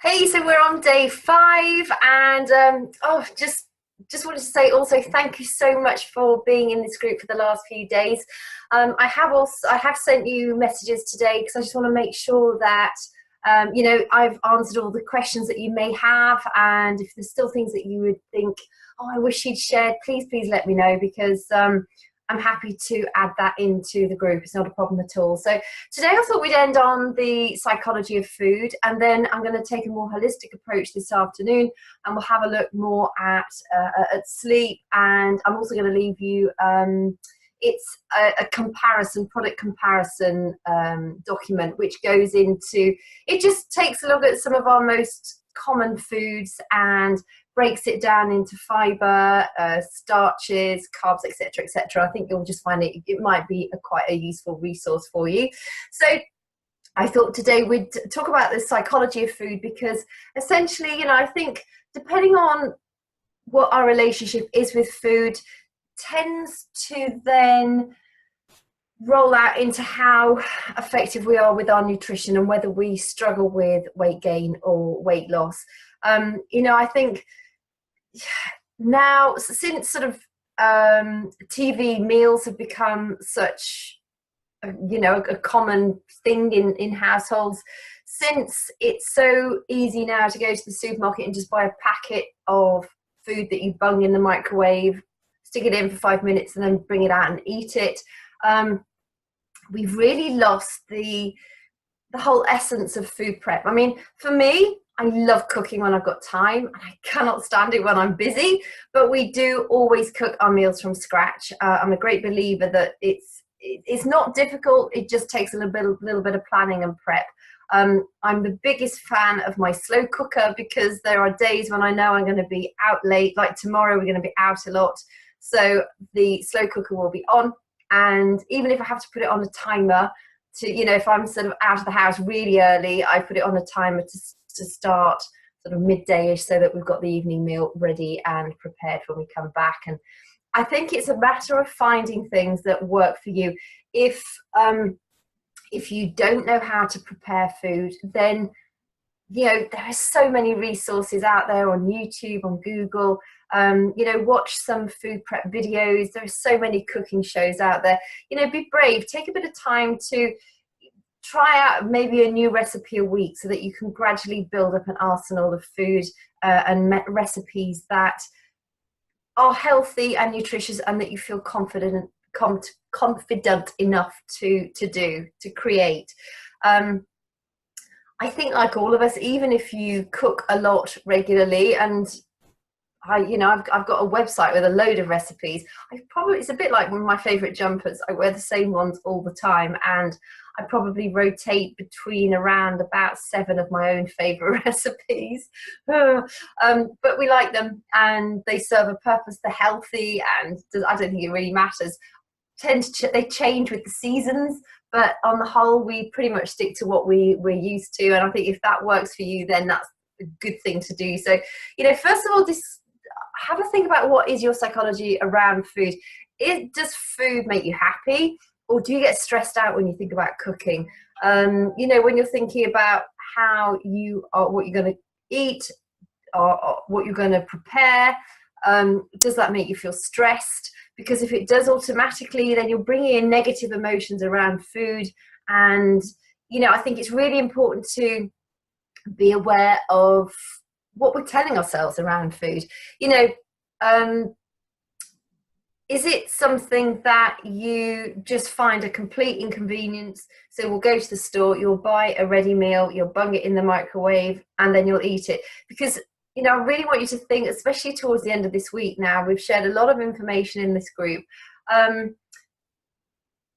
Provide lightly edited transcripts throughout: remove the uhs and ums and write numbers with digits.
Hey, so we're on day 5, and just wanted to say also thank you so much for being in this group for the last few days. I have sent you messages today because I just want to make sure that I've answered all the questions that you may have, and if there's still things that you would think, oh, I wish you'd shared, please let me know, because I'm happy to add that into the group. It's not a problem at all. So today I thought we'd end on the psychology of food, and then I'm going to take a more holistic approach this afternoon, and we'll have a look more at sleep. And I'm also going to leave you it's a product comparison document, which goes into, it just takes a look at some of our most common foods and breaks it down into fiber, starches, carbs, etc., etc. I think you'll just find it might be quite a useful resource for you. So I thought today we'd talk about the psychology of food, because essentially, I think depending on what our relationship is with food tends to then roll out into how effective we are with our nutrition, and whether we struggle with weight gain or weight loss. I think now, since sort of TV meals have become such a common thing in households, since it's so easy now to go to the supermarket and just buy a packet of food that you bung in the microwave, stick it in for 5 minutes, and then bring it out and eat it. We've really lost the whole essence of food prep. I mean, for me, I love cooking when I've got time, and I cannot stand it when I'm busy, but we do always cook our meals from scratch. I'm a great believer that it's not difficult, it just takes a little bit of planning and prep. I'm the biggest fan of my slow cooker, because there are days when I know I'm going to be out late, like tomorrow we're going to be out a lot, so the slow cooker will be on. And even if I have to put it on a timer to, if I'm sort of out of the house really early, I put it on a timer to start sort of midday-ish, so that we've got the evening meal ready and prepared when we come back. And I think it's a matter of finding things that work for you. If you don't know how to prepare food, then there are so many resources out there on YouTube, on Google. Watch some food prep videos. There are so many cooking shows out there. Be brave. Take a bit of time to try out maybe a new recipe a week, so that you can gradually build up an arsenal of food and recipes that are healthy and nutritious, and that you feel confident enough to create. I think, like all of us, even if you cook a lot regularly, and I've got a website with a load of recipes. It's a bit like one of my favorite jumpers. I wear the same ones all the time, and I probably rotate between around about 7 of my own favorite recipes. But we like them, and they serve a purpose. They're healthy, and I don't think it really matters. They change with the seasons, but on the whole, we pretty much stick to what we're used to. And I think if that works for you, then that's a good thing to do. So, first of all, have a think about what is your psychology around food. Does food make you happy, or do you get stressed out when you think about cooking? When you're thinking about what you're going to eat, or what you're going to prepare, does that make you feel stressed? Because if it does automatically, then you're bringing in negative emotions around food. And, I think it's really important to be aware of what we're telling ourselves around food. Is it something that you just find a complete inconvenience? So we'll go to the store, you'll buy a ready meal, you'll bung it in the microwave, and then you'll eat it. Because I really want you to think, especially towards the end of this week now, we've shared a lot of information in this group.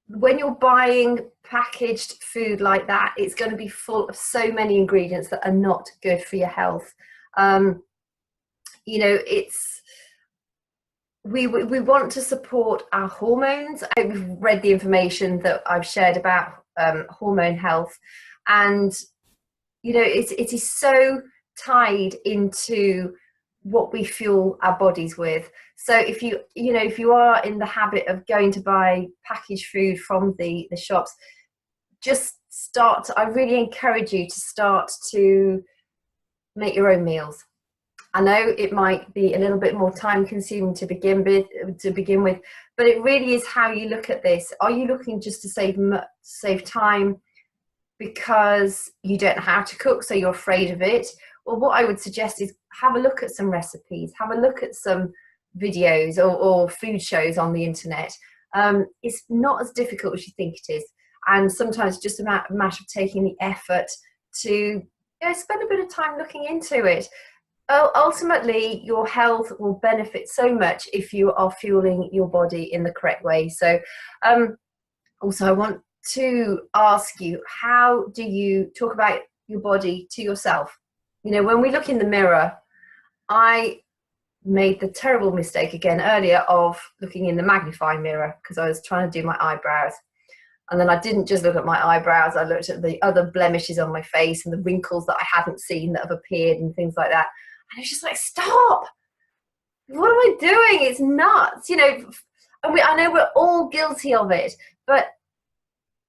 When you're buying packaged food like that, it's going to be full of so many ingredients that are not good for your health. We want to support our hormones. I've read the information that I've shared about hormone health, and it is so tied into what we fuel our bodies with. So if you are in the habit of going to buy packaged food from the shops, just I really encourage you to start to make your own meals. I know it might be a little bit more time consuming to begin with, but it really is how you look at this. Are you looking just to save time because you don't know how to cook, so you're afraid of it? Well, what I would suggest is have a look at some recipes, have a look at some videos or food shows on the internet. It's not as difficult as you think it is, and sometimes just a matter of taking the effort to spend a bit of time looking into it. Ultimately, your health will benefit so much if you are fueling your body in the correct way. So also I want to ask you, how do you talk about your body to yourself? When we look in the mirror, I made the terrible mistake again earlier of looking in the magnifying mirror because I was trying to do my eyebrows. And then I didn't just look at my eyebrows, I looked at the other blemishes on my face and the wrinkles that I hadn't seen that have appeared and things like that. And it's just like, stop! What am I doing? It's nuts, And I know we're all guilty of it, but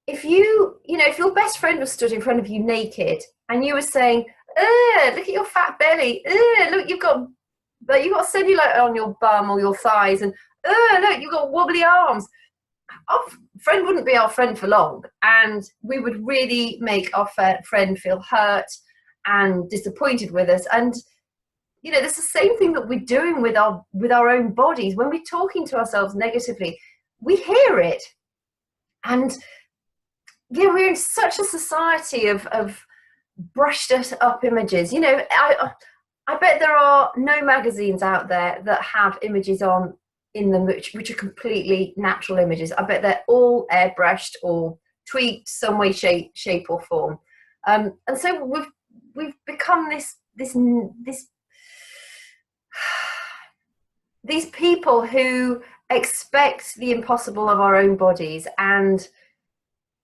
if if your best friend was stood in front of you naked and you were saying, look at your fat belly, look, you've got cellulite on your bum or your thighs, and look, you've got wobbly arms, our friend wouldn't be our friend for long, and we would really make our friend feel hurt and disappointed with us. And there's the same thing that we're doing with our own bodies. When we're talking to ourselves negatively, we hear it. And we're in such a society of brushed up images. I bet there are no magazines out there that have images in them which are completely natural images. I bet they're all airbrushed or tweaked some way, shape or form. And so we've become these people who expect the impossible of our own bodies, and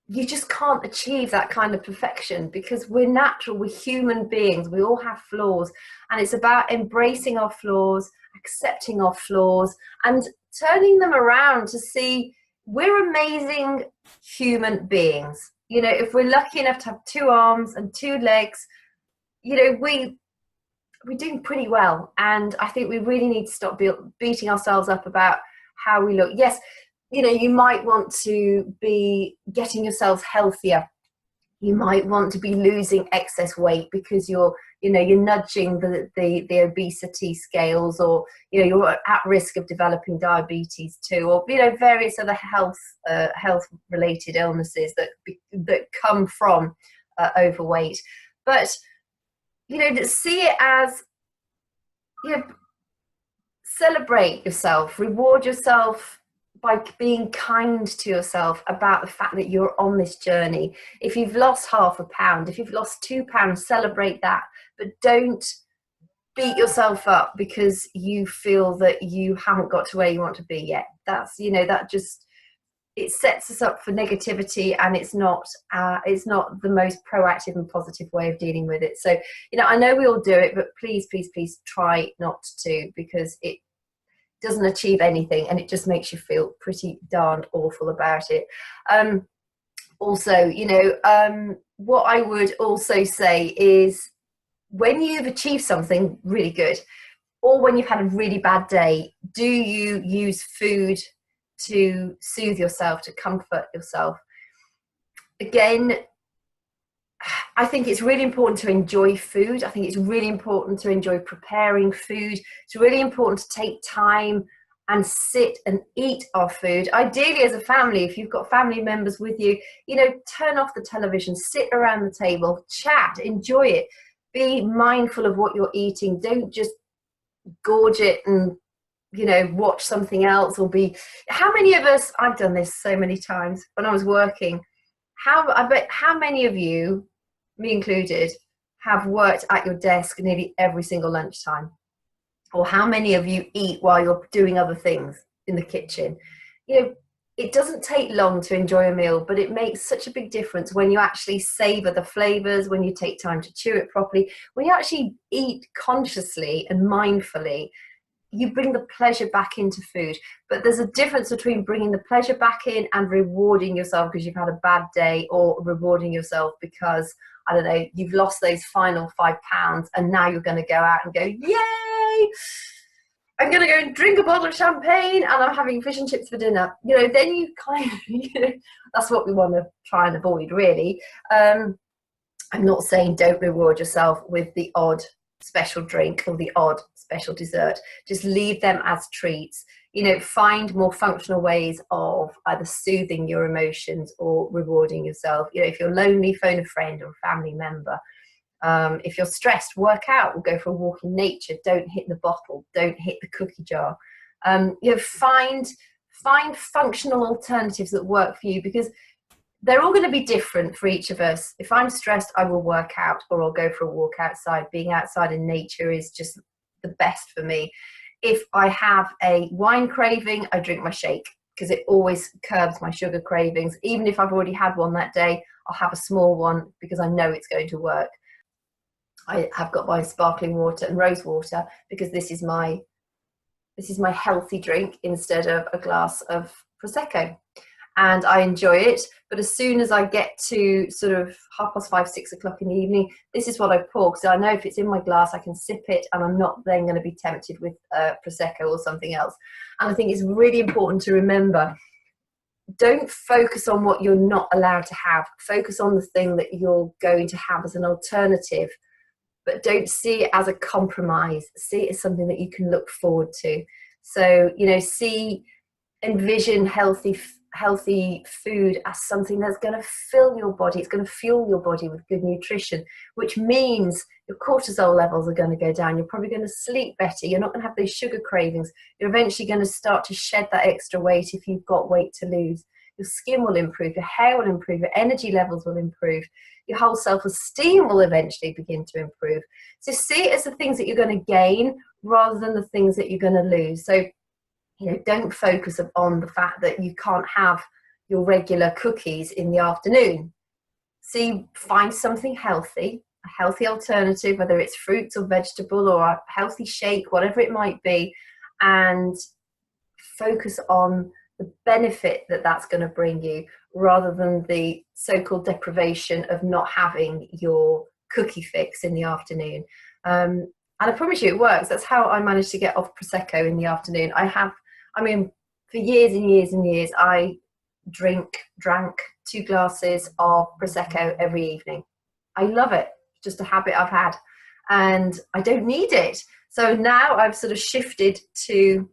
you just can't achieve that kind of perfection because we're natural, we're human beings, we all have flaws, and it's about embracing our flaws, accepting our flaws, and turning them around to see we're amazing human beings. If we're lucky enough to have 2 arms and 2 legs, we're doing pretty well. And I think we really need to stop beating ourselves up about how we look. Yes, you might want to be getting yourselves healthier. You might want to be losing excess weight because you're nudging the obesity scales, or you're at risk of developing diabetes too, or various other health related illnesses that come from overweight. But see it as celebrate yourself, reward yourself by being kind to yourself about the fact that you're on this journey. If you've lost half a pound, if you've lost 2 pounds, celebrate that. But don't beat yourself up because you feel that you haven't got to where you want to be yet. That's, that just, it sets us up for negativity, and it's not the most proactive and positive way of dealing with it. So, I know we all do it, but please, please, please try not to, because it doesn't achieve anything and it just makes you feel pretty darned awful about it. Also, what I would also say is, when you've achieved something really good, or when you've had a really bad day, do you use food to soothe yourself, to comfort yourself? Again, I think it's really important to enjoy food. I think it's really important to enjoy preparing food. It's really important to take time and sit and eat our food. Ideally, as a family, if you've got family members with you, turn off the television, sit around the table, chat, enjoy it. Be mindful of what you're eating. Don't just gorge it and watch something else, or how many of us, I've done this so many times when I was working, I bet how many of you, me included, have worked at your desk nearly every single lunchtime? Or how many of you eat while you're doing other things in the kitchen? It doesn't take long to enjoy a meal, but it makes such a big difference when you actually savor the flavors, when you take time to chew it properly, when you actually eat consciously and mindfully. You bring the pleasure back into food. But there's a difference between bringing the pleasure back in and rewarding yourself because you've had a bad day, or rewarding yourself because I don't know, you've lost those final 5 pounds, and now you're going to go out and go, yay, I'm going to go and drink a bottle of champagne and I'm having fish and chips for dinner. You know, then you kind of, you know, that's what we want to try and avoid, really. I'm not saying don't reward yourself with the odd special drink or the odd special dessert. Just leave them as treats. You know, find more functional ways of either soothing your emotions or rewarding yourself. You know, if you're lonely, phone a friend or a family member. If you're stressed, work out or go for a walk in nature. Don't hit the bottle. Don't hit the cookie jar. You know, find functional alternatives that work for you, because they're all going to be different for each of us. If I'm stressed, I will work out or I'll go for a walk outside. Being outside in nature is just the best for me. If I have a wine craving, I drink my shake, because it always curbs my sugar cravings. Even if I've already had one that day, I'll have a small one because I know it's going to work. I have got my sparkling water and rose water because this is my healthy drink instead of a glass of Prosecco. And I enjoy it. But as soon as I get to sort of 5:30, 6 o'clock in the evening, this is what I pour, because I know if it's in my glass, I can sip it and I'm not then going to be tempted with Prosecco or something else. And I think it's really important to remember, don't focus on what you're not allowed to have. Focus on the thing that you're going to have as an alternative, but don't see it as a compromise. See it as something that you can look forward to. So, you know, envision healthy food as something that's going to fill your body. It's going to fuel your body with good nutrition, which means your cortisol levels are going to go down. You're probably going to sleep better. You're not going to have those sugar cravings. You're eventually going to start to shed that extra weight if you've got weight to lose. Your skin will improve, your hair will improve, your energy levels will improve, your whole self-esteem will eventually begin to improve. So see it as the things that you're going to gain rather than the things that you're going to lose. So, you know, don't focus on the fact that you can't have your regular cookies in the afternoon. See, find something healthy, a healthy alternative, whether it's fruits or vegetable or a healthy shake, whatever it might be, and focus on the benefit that that's going to bring you rather than the so-called deprivation of not having your cookie fix in the afternoon. And I promise you it works. That's how I managed to get off Prosecco in the afternoon. For years and years and years, I drank 2 glasses of Prosecco every evening. I love it. It's just a habit I've had and I don't need it. So now I've sort of shifted to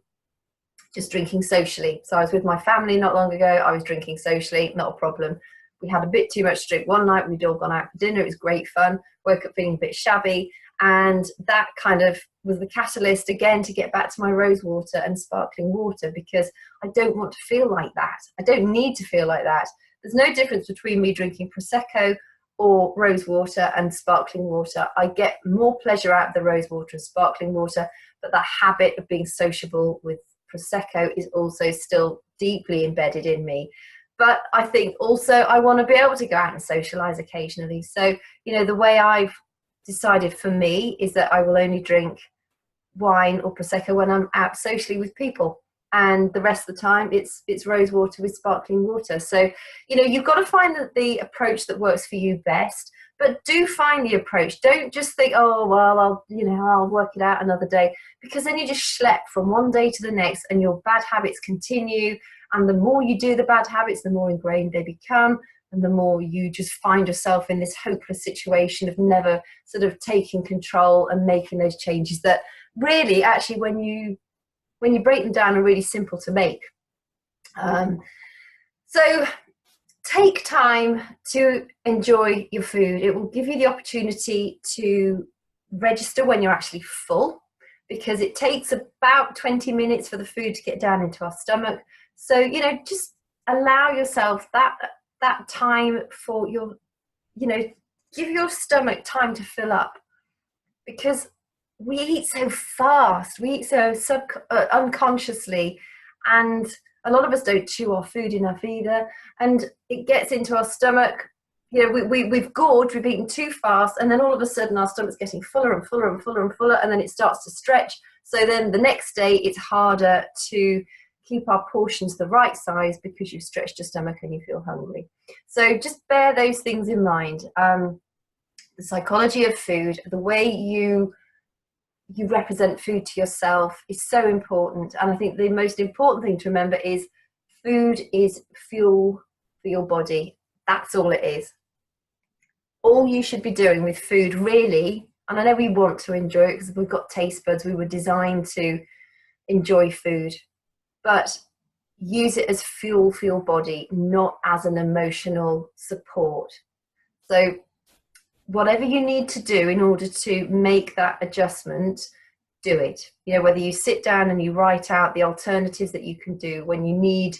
just drinking socially. So I was with my family not long ago. I was drinking socially, not a problem. We had a bit too much to drink one night. We'd all gone out for dinner. It was great fun. Woke up feeling a bit shabby. And that kind of was the catalyst again to get back to my rose water and sparkling water, because I don't want to feel like that. I don't need to feel like that. There's no difference between me drinking Prosecco or rose water and sparkling water. I get more pleasure out of the rose water and sparkling water, but that habit of being sociable with Prosecco is also still deeply embedded in me. But I think also I want to be able to go out and socialize occasionally. So, you know, the way I've decided for me is that I will only drink wine or Prosecco when I'm out socially with people, and the rest of the time it's rose water with sparkling water. So, you know, you've got to find the approach that works for you best, but do find the approach. Don't just think, oh well, I'll work it out another day, because then you just schlep from one day to the next and your bad habits continue, and the more you do the bad habits, the more ingrained they become, and the more you just find yourself in this hopeless situation of never sort of taking control and making those changes that really, actually, when you break them down, are really simple to make. So take time to enjoy your food. It will give you the opportunity to register when you're actually full, because it takes about 20 minutes for the food to get down into our stomach. So, you know, just allow yourself that time for your, you know, give your stomach time to fill up, because we eat so fast, we eat so unconsciously, and a lot of us don't chew our food enough either, and it gets into our stomach. You know, we've gorged, we've eaten too fast, and then all of a sudden our stomach's getting fuller and fuller and fuller and fuller, and then it starts to stretch. So then the next day it's harder to keep our portions the right size because you've stretched your stomach and you feel hungry. So just bear those things in mind. the psychology of food, the way you represent food to yourself is so important. And I think the most important thing to remember is food is fuel for your body. That's all it is. All you should be doing with food, really, and I know we want to enjoy it because we've got taste buds, we were designed to enjoy food, but use it as fuel for your body, not as an emotional support. So whatever you need to do in order to make that adjustment, do it. You know, whether you sit down and you write out the alternatives that you can do when you need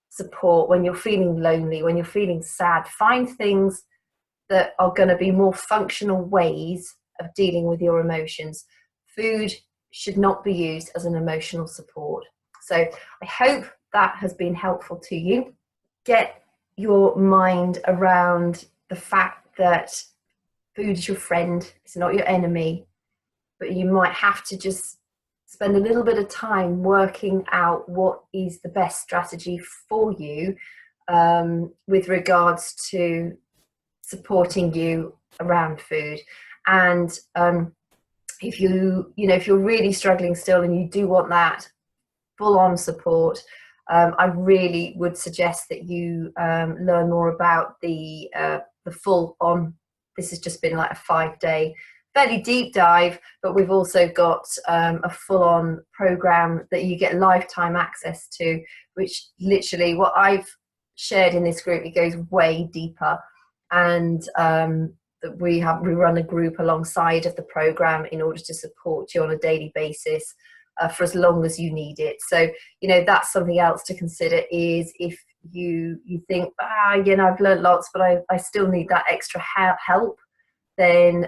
support, when you're feeling lonely, when you're feeling sad, find things that are going to be more functional ways of dealing with your emotions. Food should not be used as an emotional support. So I hope that has been helpful to you. Get your mind around the fact that food is your friend, it's not your enemy, but you might have to just spend a little bit of time working out what is the best strategy for you with regards to supporting you around food. And if you're really struggling still and you do want that full-on support, I really would suggest that you learn more about the full-on. This has just been like a 5-day fairly deep dive, but we've also got a full-on program that you get lifetime access to, which literally what I've shared in this group, it goes way deeper. And we run a group alongside of the program in order to support you on a daily basis for as long as you need it. So, you know, that's something else to consider, is if you think, I've learned lots, but I still need that extra help, then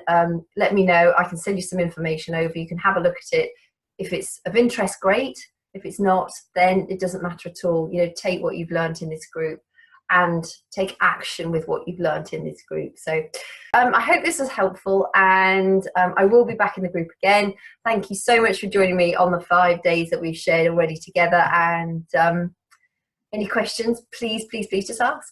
let me know. I can send you some information over. You can have a look at it. If it's of interest, great. If it's not, then it doesn't matter at all. You know, take what you've learned in this group and take action with what you've learned in this group. So I hope this was helpful, and I will be back in the group again. Thank you so much for joining me on the 5 days that we've shared already together. And any questions, please just ask.